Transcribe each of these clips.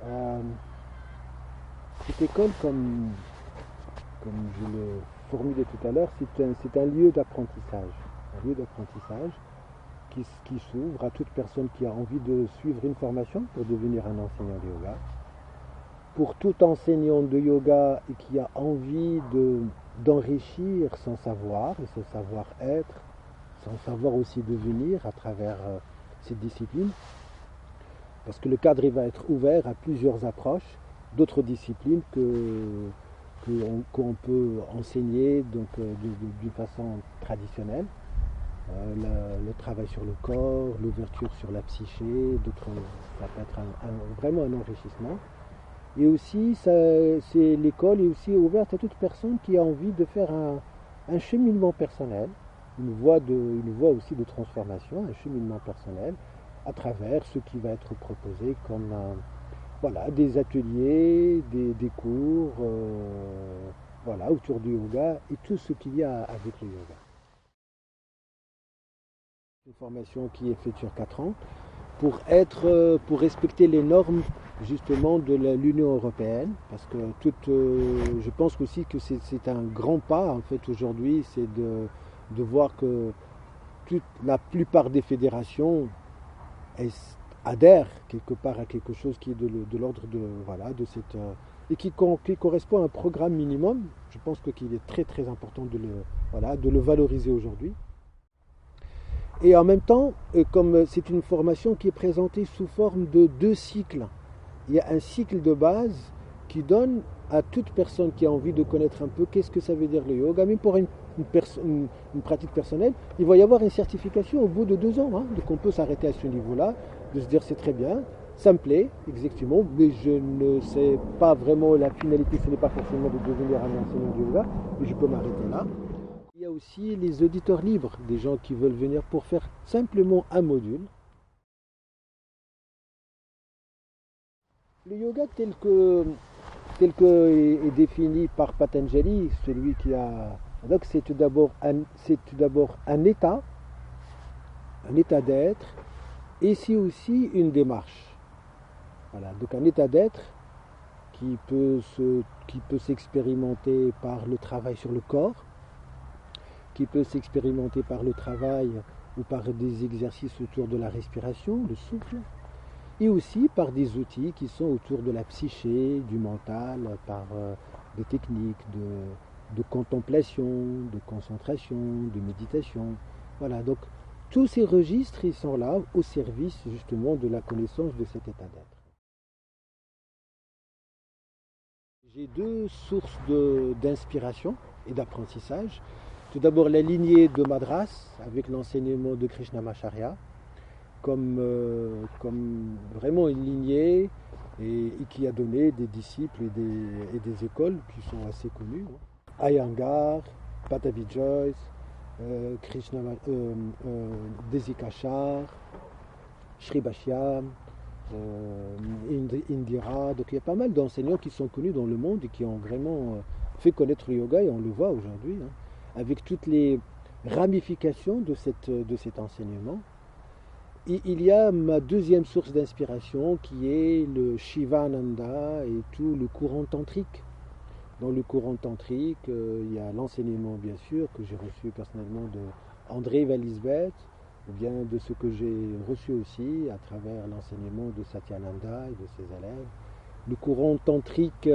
Euh, cette école, comme je le formulais tout à l'heure, c'est un lieu d'apprentissage. Un lieu d'apprentissage qui s'ouvre à toute personne qui a envie de suivre une formation pour devenir un enseignant de yoga. Pour tout enseignant de yoga et qui a envie d'enrichir son savoir et son savoir-être, son savoir aussi devenir à travers cette discipline. Parce que le cadre il va être ouvert à plusieurs approches d'autres disciplines qu'on peut enseigner donc, d'une façon traditionnelle. Le travail sur le corps, l'ouverture sur la psyché, ça peut être vraiment un enrichissement. Et aussi, l'école est aussi ouverte à toute personne qui a envie de faire un cheminement personnel, une voie aussi de transformation, un cheminement personnel, à travers ce qui va être proposé comme voilà, des ateliers, des cours voilà, autour du yoga et tout ce qu'il y a avec le yoga. Une formation qui est faite sur 4 ans pour respecter les normes justement de l'Union européenne, parce que je pense aussi que c'est un grand pas en fait aujourd'hui, c'est de voir que la plupart des fédérations adhèrent quelque part à quelque chose qui est de l'ordre de cette et qui correspond à un programme minimum. Je pense qu'il est très très important de le valoriser aujourd'hui. Et en même temps, comme c'est une formation qui est présentée sous forme de 2 cycles, il y a un cycle de base qui donne à toute personne qui a envie de connaître un peu qu'est-ce que ça veut dire le yoga, même pour une pratique personnelle, il va y avoir une certification au bout de 2 ans. Hein, donc on peut s'arrêter à ce niveau-là, de se dire c'est très bien, ça me plaît, exactement, mais je ne sais pas vraiment la finalité, ce n'est pas forcément de devenir un enseignant de yoga, mais je peux m'arrêter là. Il y a aussi les auditeurs libres, des gens qui veulent venir pour faire simplement un module. Le yoga tel que est défini par Patanjali, celui qui a... Donc c'est tout d'abord un état d'être, et c'est aussi une démarche. Voilà, donc un état d'être qui peut s'expérimenter par le travail sur le corps, qui peut s'expérimenter par le travail ou par des exercices autour de la respiration, le souffle, et aussi par des outils qui sont autour de la psyché, du mental, par des techniques de contemplation, de concentration, de méditation. Voilà, donc tous ces registres, ils sont là au service justement de la connaissance de cet état d'être. J'ai 2 sources d'inspiration et d'apprentissage. Tout d'abord la lignée de Madras avec l'enseignement de Krishnamacharya comme vraiment une lignée et qui a donné des disciples et des écoles qui sont assez connues. Iyengar, Patabi Joyce, Desikachar, Sri Bashyam, Indira. Donc il y a pas mal d'enseignants qui sont connus dans le monde et qui ont vraiment fait connaître le yoga et on le voit aujourd'hui, hein, avec toutes les ramifications de cet enseignement. Et il y a ma deuxième source d'inspiration qui est le Shivananda et tout le courant tantrique. Dans le courant tantrique, il y a l'enseignement bien sûr que j'ai reçu personnellement de André Valisbeth, ou bien de ce que j'ai reçu aussi à travers l'enseignement de Satyananda et de ses élèves. Le courant tantrique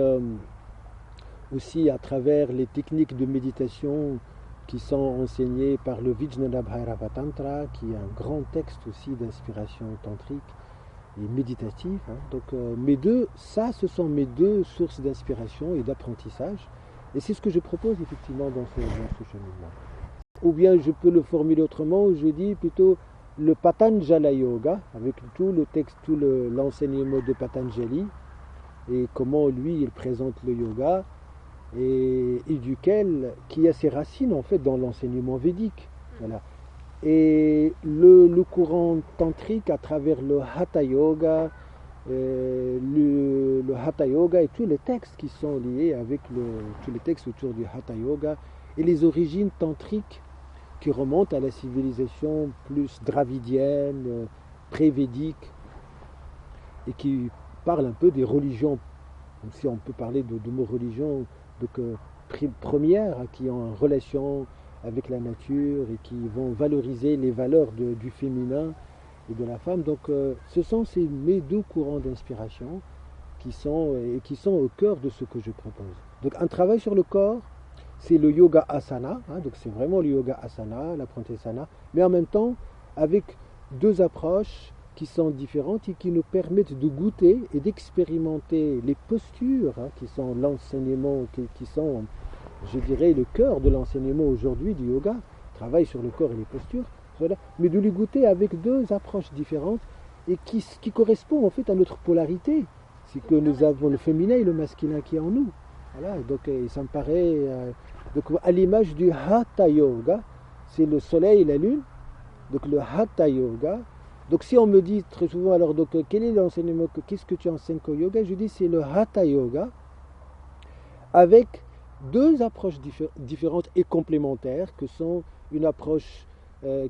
aussi à travers les techniques de méditation qui sont enseignées par le Vijnana Bhairava Tantra, qui est un grand texte aussi d'inspiration tantrique et méditative. Hein. Donc ce sont mes 2 sources d'inspiration et d'apprentissage. Et c'est ce que je propose effectivement dans ce cheminement. Ou bien je peux le formuler autrement, je dis plutôt le Patanjala Yoga, avec tout le texte, tout l'enseignement de Patanjali, et comment lui il présente le yoga, et qui a ses racines en fait dans l'enseignement védique. Voilà. Et le courant tantrique à travers le Hatha Yoga, le Hatha Yoga et tous les textes qui sont liés avec tous les textes autour du Hatha Yoga et les origines tantriques qui remontent à la civilisation plus dravidienne, pré-védique et qui parle un peu des religions, si on peut parler de mots religion, donc, premières, hein, qui ont une relation avec la nature et qui vont valoriser les valeurs du féminin et de la femme. Donc ce sont mes deux courants d'inspiration qui sont au cœur de ce que je propose. Donc un travail sur le corps, c'est le yoga asana, hein, donc c'est vraiment le yoga asana, la pranayama, mais en même temps avec deux approches qui sont différentes et qui nous permettent de goûter et d'expérimenter les postures, hein, qui sont l'enseignement, qui sont, je dirais, le cœur de l'enseignement aujourd'hui du yoga, travail sur le corps et les postures, voilà, mais de les goûter avec deux approches différentes et qui correspondent en fait à notre polarité. C'est que nous avons le féminin et le masculin qui est en nous. Voilà, donc ça me paraît, donc, à l'image du Hatha Yoga, c'est le soleil et la lune, donc le Hatha Yoga. Donc si on me dit très souvent, alors donc quel est l'enseignement, qu'est-ce que tu enseignes au yoga? Je dis c'est le Hatha Yoga, avec deux approches différentes et complémentaires, que sont une approche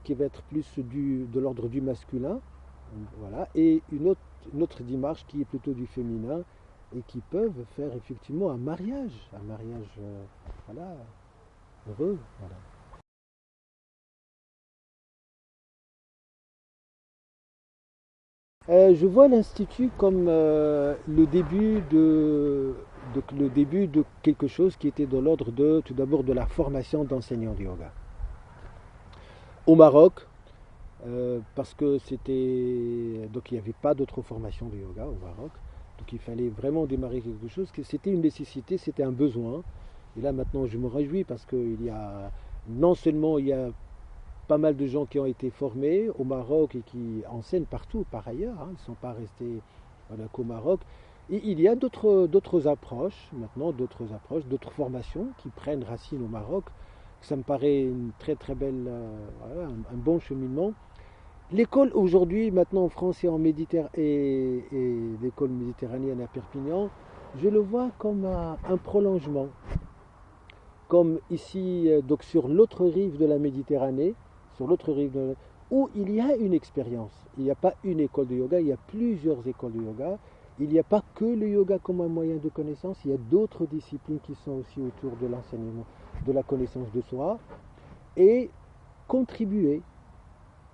qui va être plus de l'ordre du masculin, voilà, et une autre démarche qui est plutôt du féminin, et qui peuvent faire effectivement un mariage voilà, heureux. Voilà. Je vois l'Institut comme le début de quelque chose qui était de l'ordre tout d'abord de la formation d'enseignants de yoga. Au Maroc, parce que donc il n'y avait pas d'autre formation de yoga au Maroc, donc il fallait vraiment démarrer quelque chose, que c'était une nécessité, c'était un besoin. Et là maintenant je me réjouis parce que non seulement il y a pas mal de gens qui ont été formés au Maroc et qui enseignent partout par ailleurs, hein, ils ne sont pas restés voilà, qu'au Maroc. Et il y a d'autres approches, maintenant d'autres formations qui prennent racine au Maroc. Ça me paraît une très très belle, voilà, un bon cheminement. L'école aujourd'hui, maintenant en France et en Méditerranée, et l'école méditerranéenne à Perpignan, je le vois comme un prolongement. Comme ici, donc sur l'autre rive de la Méditerranée, où il y a une expérience. Il n'y a pas une école de yoga, il y a plusieurs écoles de yoga. Il n'y a pas que le yoga comme un moyen de connaissance, il y a d'autres disciplines qui sont aussi autour de l'enseignement, de la connaissance de soi, et contribuer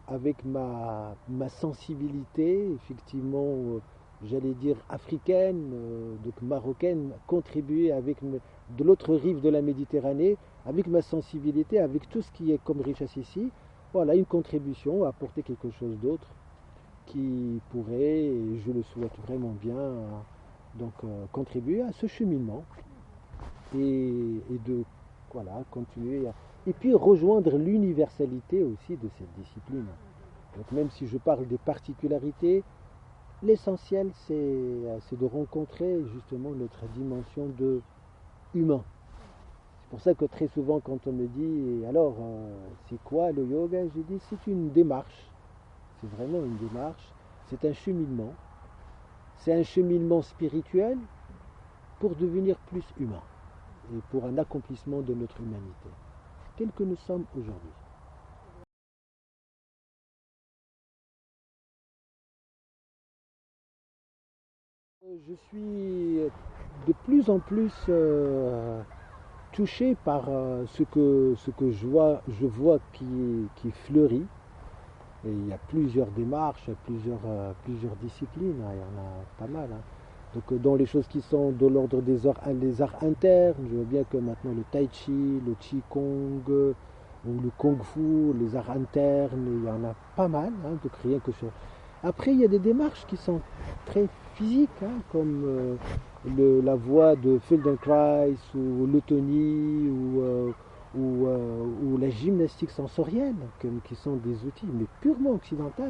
avec ma sensibilité, effectivement, j'allais dire africaine, donc marocaine, contribuer avec de l'autre rive de la Méditerranée, avec ma sensibilité, avec tout ce qui est comme richesse ici, voilà, une contribution à apporter quelque chose d'autre qui pourrait, et je le souhaite vraiment bien, donc contribuer à ce cheminement et de voilà, continuer et puis rejoindre l'universalité aussi de cette discipline. Donc même si je parle des particularités, l'essentiel c'est de rencontrer justement notre dimension de humain. C'est pour ça que très souvent quand on me dit alors c'est quoi le yoga, je dis c'est une démarche, c'est vraiment une démarche, c'est un cheminement spirituel pour devenir plus humain et pour un accomplissement de notre humanité, tel que nous sommes aujourd'hui. Je suis de plus en plus touché par ce que je vois qui fleurit. Et il y a plusieurs démarches, plusieurs disciplines, hein, il y en a pas mal. Hein. Donc dans les choses qui sont de l'ordre des arts internes, je vois bien que maintenant le tai chi, le qigong, ou le kung fu, les arts internes, il y en a pas mal, hein, donc rien que ça. Après, il y a des démarches qui sont très physiques, hein, comme la voie de Feldenkrais, ou l'autonie, ou la gymnastique sensorielle, qui sont des outils mais purement occidentaux,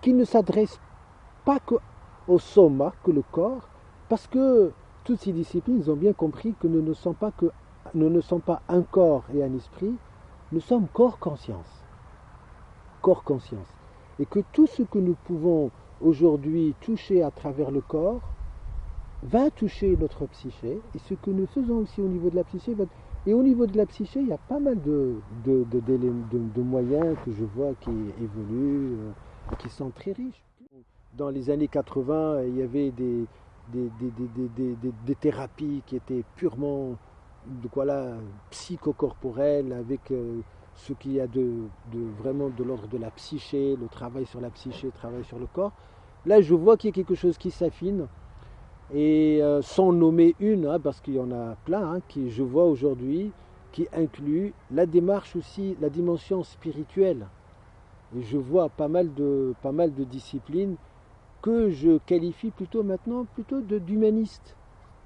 qui ne s'adressent pas qu'au soma, que le corps, parce que toutes ces disciplines ont bien compris que nous ne sommes pas un corps et un esprit, nous sommes corps-conscience. Corps-conscience. Et que tout ce que nous pouvons aujourd'hui toucher à travers le corps va toucher notre psyché, et ce que nous faisons aussi au niveau de la psyché va. Et au niveau de la psyché, il y a pas mal de moyens que je vois qui évoluent, qui sont très riches. dans les années 80, il y avait des thérapies qui étaient purement voilà, psychocorporelles, avec ce qu'il y a vraiment de l'ordre de la psyché, le travail sur la psyché, le travail sur le corps. Là, je vois qu'il y a quelque chose qui s'affine, et sans nommer une, hein, parce qu'il y en a plein, hein, qui je vois aujourd'hui, qui inclut la démarche aussi, la dimension spirituelle. Et je vois pas mal de disciplines que je qualifie plutôt maintenant d'humanistes,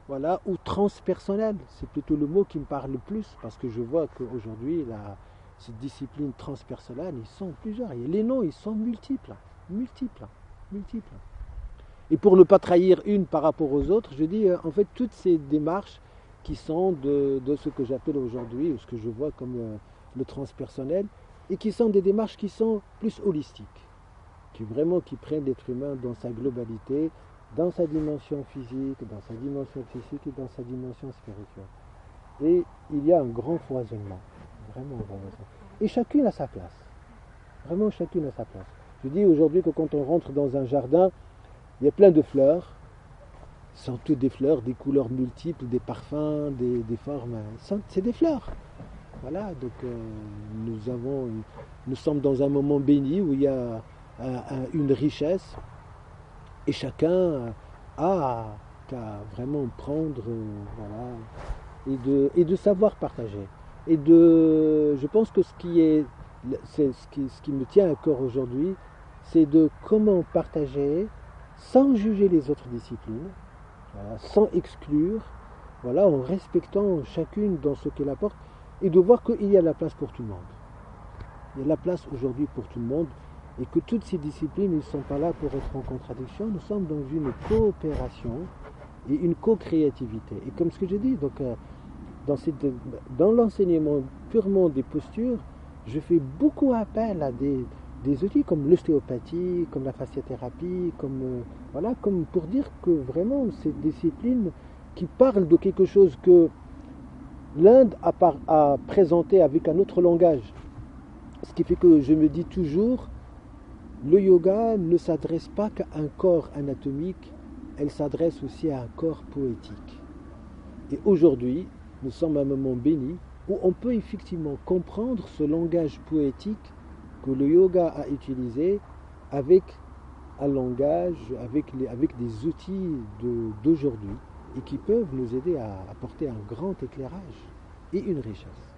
voilà, ou transpersonnel. C'est plutôt le mot qui me parle le plus, parce que je vois qu'aujourd'hui, cette discipline transpersonnelle, ils sont plusieurs. Et les noms, ils sont multiples. Et pour ne pas trahir une par rapport aux autres, je dis en fait toutes ces démarches qui sont de ce que j'appelle aujourd'hui, ou ce que je vois comme le transpersonnel, et qui sont des démarches qui sont plus holistiques, qui prennent l'être humain dans sa globalité, dans sa dimension physique, dans sa dimension psychique et dans sa dimension spirituelle. Et il y a un grand foisonnement, vraiment un grand foisonnement. Et chacune a sa place, vraiment chacune a sa place. Je dis aujourd'hui que quand on rentre dans un jardin, il y a plein de fleurs, ce sont toutes des fleurs, des couleurs multiples, des parfums, des formes, c'est des fleurs. Voilà, donc nous sommes dans un moment béni où il y a une richesse, et chacun a qu'à vraiment prendre, voilà, et de savoir partager. Je pense que ce qui me tient à cœur aujourd'hui, c'est de comment partager sans juger les autres disciplines, voilà, sans exclure, voilà, en respectant chacune dans ce qu'elle apporte, et de voir qu'il y a la place pour tout le monde. Il y a la place aujourd'hui pour tout le monde, et que toutes ces disciplines ne sont pas là pour être en contradiction. Nous sommes dans une coopération et une co-créativité. Et comme ce que je dis, donc, dans l'enseignement purement des postures, je fais beaucoup appel à des outils comme l'ostéopathie, comme la fasciathérapie, comme pour dire que vraiment ces disciplines qui parlent de quelque chose que l'Inde a présenté avec un autre langage. Ce qui fait que je me dis toujours, le yoga ne s'adresse pas qu'à un corps anatomique, elle s'adresse aussi à un corps poétique. Et aujourd'hui, nous sommes à un moment béni où on peut effectivement comprendre ce langage poétique que le yoga a utilisé avec un langage, avec des outils d'aujourd'hui, et qui peuvent nous aider à apporter un grand éclairage et une richesse.